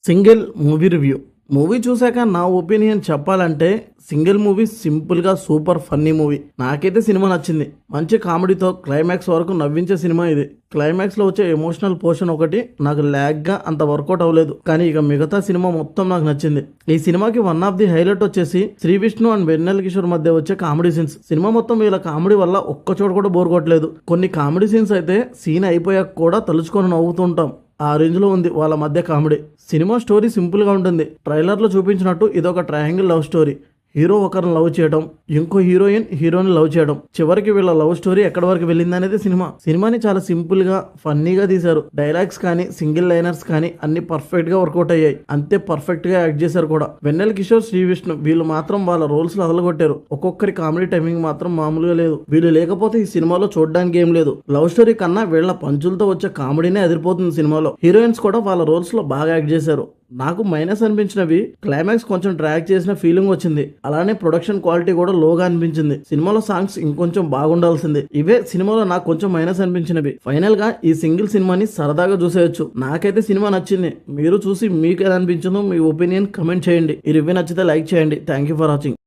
Single movie review. Movie చూశాక నా opinion చెప్పాలంటే సింగిల్ మూవీ సింపుల్గా సూపర్ ఫన్నీ మూవీ. నాకైతే సినిమా నచ్చింది. మంచి కామెడీతో క్లైమాక్స్ వరకు నవ్వించే సినిమా ఇది. క్లైమాక్స్లో వచ్చే ఎమోషనల్ పోర్షన్ ఒకటి నాకు ల్యాగ్గా అంత వర్కౌట్ అవ్వలేదు, కానీ ఇక మిగతా సినిమా మొత్తం నాకు నచ్చింది. ఈ సినిమాకి వన్ ఆఫ్ ది హైలైట్ వచ్చేసి శ్రీ విష్ణు అండ్ వెన్నెల కిషోర్ మధ్య వచ్చే కామెడీ సీన్స్. సినిమా మొత్తం వీళ్ళ కామెడీ వల్ల ఒక్క చోట కూడా బోర్ కొట్టలేదు. కొన్ని కామెడీ సీన్స్ అయితే సీన్ అయిపోయాక కూడా తలుచుకొని నవ్వుతుంటాం. ఆ రేంజ్ లో ఉంది వాళ్ళ మధ్య కామెడీ. సినిమా స్టోరీ సింపుల్ గా ఉంటుంది. ట్రైలర్ లో చూపించినట్టు ఇదొక ట్రయాంగిల్ లవ్ స్టోరీ. హీరో ఒకరిని లవ్ చేయడం, ఇంకో హీరోని లవ్ చేయడం, చివరికి వీళ్ళ లవ్ స్టోరీ ఎక్కడి వరకు వెళ్ళింది అనేది సినిమాని చాలా సింపుల్ గా ఫన్నీగా తీశారు. డైలాగ్స్ కానీ సింగిల్ లైనర్స్ కానీ అన్ని పర్ఫెక్ట్ గా వర్కౌట్ అయ్యాయి. అంతే పర్ఫెక్ట్ గా యాక్ట్ చేశారు కూడా. వెన్నెల కిషోర్, శ్రీ విష్ణు వీళ్ళు మాత్రం వాళ్ళ రోల్స్ లో అదలగొట్టారు. ఒక్కొక్కరి కామెడీ టైమింగ్ మాత్రం మామూలుగా లేదు. వీళ్ళు లేకపోతే ఈ సినిమాలో చూడడానికి ఏం లేదు. లవ్ స్టోరీ కన్నా వీళ్ళ పంచులతో వచ్చే కామెడీనే అదిరిపోతుంది సినిమాలో. హీరోయిన్స్ కూడా వాళ్ళ రోల్స్ లో బాగా యాక్ట్ చేశారు. నాకు మైనస్ అనిపించినవి, క్లైమాక్స్ కొంచెం డ్రాగ్ చేసిన ఫీలింగ్ వచ్చింది. అలానే ప్రొడక్షన్ క్వాలిటీ కూడా లోగా అనిపించింది. సినిమాలో సాంగ్స్ ఇంకొంచెం బాగుండాల్సింది. ఇవే సినిమాలో నాకు కొంచెం మైనస్ అనిపించినవి. ఫైనల్ గా ఈ సింగిల్ సినిమాని సరదాగా చూసేయచ్చు. నాకైతే సినిమా నచ్చింది. మీరు చూసి మీకు ఎలా అనిపించిందో మీ ఒపీనియన్ కమెంట్ చేయండి. ఈ రివ్యూ నచ్చితే లైక్ చేయండి. Thank you for watching.